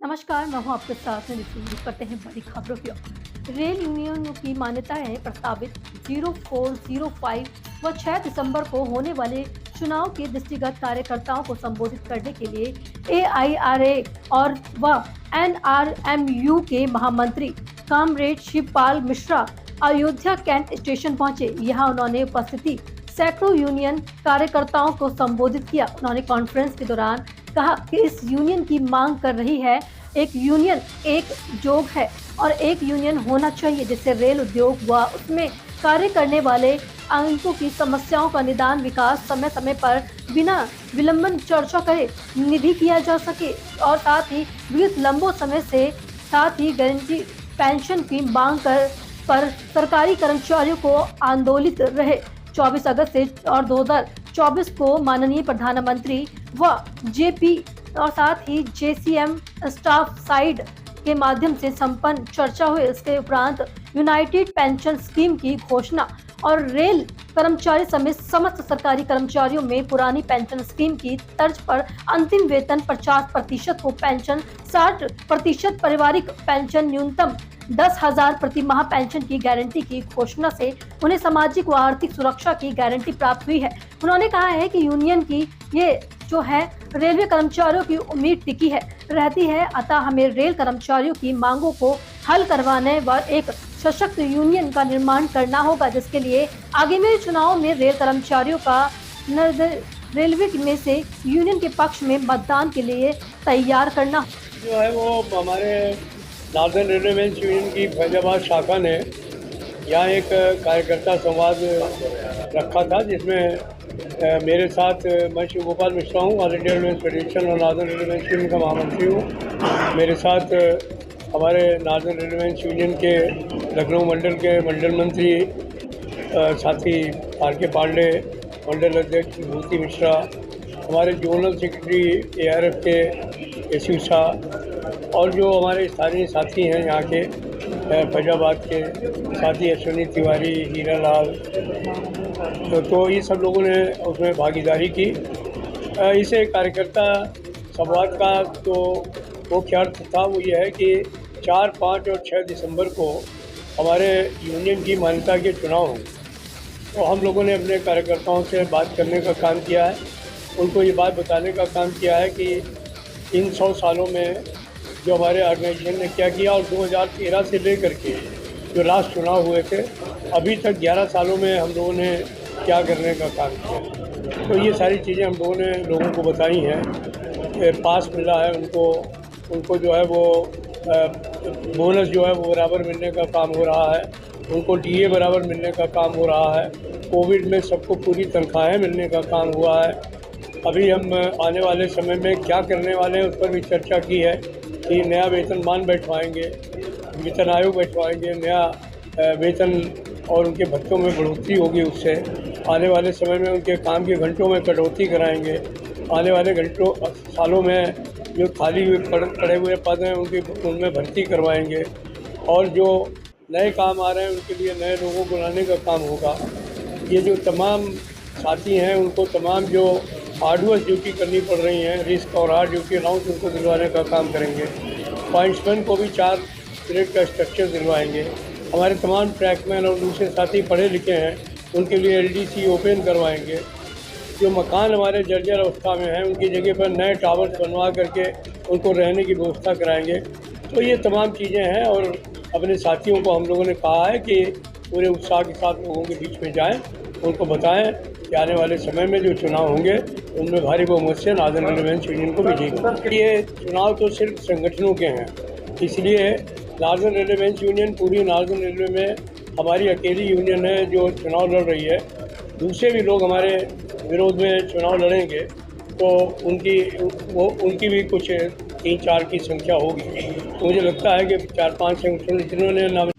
नमस्कार, मैं हूं आपके साथ में रिपोर्ट करते हैं बड़ी खबरों की ओर। रेल यूनियनों की मान्यता है प्रस्तावित 0405 व 6 दिसंबर को होने वाले चुनाव के दृष्टिगत कार्यकर्ताओं को संबोधित करने के लिए एआईआरए और व एनआरएमयू के महामंत्री comrade Shivpal Mishra Ayodhya cantt station पहुंचे। यहाँ उन्होंने उपस्थिति सैकड़ों यूनियन कार्यकर्ताओं को संबोधित किया। उन्होंने कॉन्फ्रेंस के दौरान कहा कि इस यूनियन की मांग कर रही है, एक यूनियन एक जोग है और एक यूनियन होना चाहिए जिससे रेल उद्योग व उसमें कार्य करने वाले अंकों की समस्याओं का निदान विकास समय समय पर बिना विलंबन चर्चा करे निधि किया जा सके और साथ ही विगत लंबो समय से साथ ही गारंटी पेंशन की मांग पर सरकारी कर्मचारियों को आंदोलित रहे। 24 अगस्त से और 2024 को माननीय प्रधानमंत्री व जेपी और साथ ही जेसीएम स्टाफ साइड के माध्यम से संपन्न चर्चा हुई। इसके उपरांत यूनाइटेड पेंशन स्कीम की घोषणा और रेल कर्मचारी समेत समस्त सरकारी कर्मचारियों में पुरानी पेंशन स्कीम की तर्ज पर अंतिम वेतन 50% को पेंशन, 60% पारिवारिक पेंशन, न्यूनतम 10,000 प्रति माह पेंशन की गारंटी की घोषणा से उन्हें सामाजिक व आर्थिक सुरक्षा की गारंटी प्राप्त हुई है। उन्होंने कहा है कि यूनियन की ये जो है रेलवे कर्मचारियों की उम्मीद टिकी है रहती है, अतः हमें रेल कर्मचारियों की मांगों को हल करवाने व एक सशक्त यूनियन का निर्माण करना होगा, जिसके लिए आगामी चुनाव में रेल कर्मचारियों का रेलवे में से यूनियन के पक्ष में मतदान के लिए तैयार करना जो है वो हमारे नॉर्दर्न रेलवे यूनियन की फैजाबाद शाखा ने यहाँ एक कार्यकर्ता संवाद रखा था, जिसमें मेरे साथ मैं शिव गोपाल मिश्रा हूँ, ऑल इंडिया रेलवे फेडरेशन और नॉर्दर्न रेलवे यूनियन का महामंत्री हूँ। मेरे साथ हमारे नॉर्दर्न रेलवे यूनियन के लखनऊ मंडल के मंडल मंत्री साथी आर के पांडे, मंडल अध्यक्ष विभूति मिश्रा, हमारे जोनल सेक्रेटरी एआरएफ के एसयू शाह और जो हमारे स्थानीय साथी हैं यहाँ के फैजाबाद के साथी अश्विनी तिवारी, हीरा लाल, तो ये सब लोगों ने उसमें भागीदारी की। इसे कार्यकर्ता संवाद का तो मुख्य अर्थ था वो ये है कि 4, 5 और 6 दिसंबर को हमारे यूनियन की मान्यता के चुनाव हों। तो हम लोगों ने अपने कार्यकर्ताओं से बात करने का काम किया है, उनको ये बात बताने का काम किया है कि इन 100 सालों में जो हमारे ऑर्गेनाइजेशन ने क्या किया और 2013 से लेकर के जो लास्ट चुनाव हुए थे अभी तक 11 सालों में हम लोगों ने क्या करने का काम किया। तो ये सारी चीज़ें हम लोगों ने लोगों को बताई हैं। पास मिला है उनको जो है वो बोनस जो है वो बराबर मिलने का काम हो रहा है, उनको डीए बराबर मिलने का काम हो रहा है, कोविड में सबको पूरी तनख्वाहें मिलने का काम हुआ है। अभी हम आने वाले समय में क्या करने वाले हैं उस पर भी चर्चा की है कि नया वेतनमान बैठवाएंगे, वेतन आयोग बैठवाएंगे, नया वेतन और उनके भत्तों में बढ़ोतरी होगी, उससे आने वाले समय में उनके काम के घंटों में कटौती कराएंगे, आने वाले सालों में जो खाली पड़े हुए पद हैं उनमें भर्ती करवाएंगे और जो नए काम आ रहे हैं उनके लिए नए लोगों को लाने का काम होगा। ये जो तमाम साथी हैं उनको तमाम जो हार्डवर्क ड्यूटी करनी पड़ रही हैं, रिस्क और हार्ड ड्यूटी अलाउंस उनको दिलवाने का काम करेंगे। पॉइंट्समैन को भी 4 ग्रेड का स्ट्रक्चर दिलवाएंगे। हमारे तमाम ट्रैकमैन और दूसरे साथी पढ़े लिखे हैं उनके लिए एलडीसी ओपन करवाएंगे। जो मकान हमारे जर्जर अवस्था में हैं उनकी जगह पर नए टावर्स बनवा करके उनको रहने की व्यवस्था कराएंगे। तो ये तमाम चीज़ें हैं और अपने साथियों को हम लोगों ने कहा है कि पूरे उत्साह के साथ लोगों के बीच में जाएं, उनको बताएं कि आने वाले समय में जो चुनाव होंगे उनमें भारी बहुमत से नॉर्दर्न रेलवे यूनियन को विजयी। ये चुनाव तो सिर्फ संगठनों के हैं, इसलिए नॉर्दर्न रेलवे यूनियन पूरी नॉर्दर्न रेलवे में हमारी अकेली यूनियन है जो चुनाव लड़ रही है। दूसरे भी लोग हमारे विरोध में चुनाव लड़ेंगे तो उनकी भी कुछ 3-4 की संख्या होगी। तो मुझे लगता है कि 4-5 संगठन जिन्होंने नाम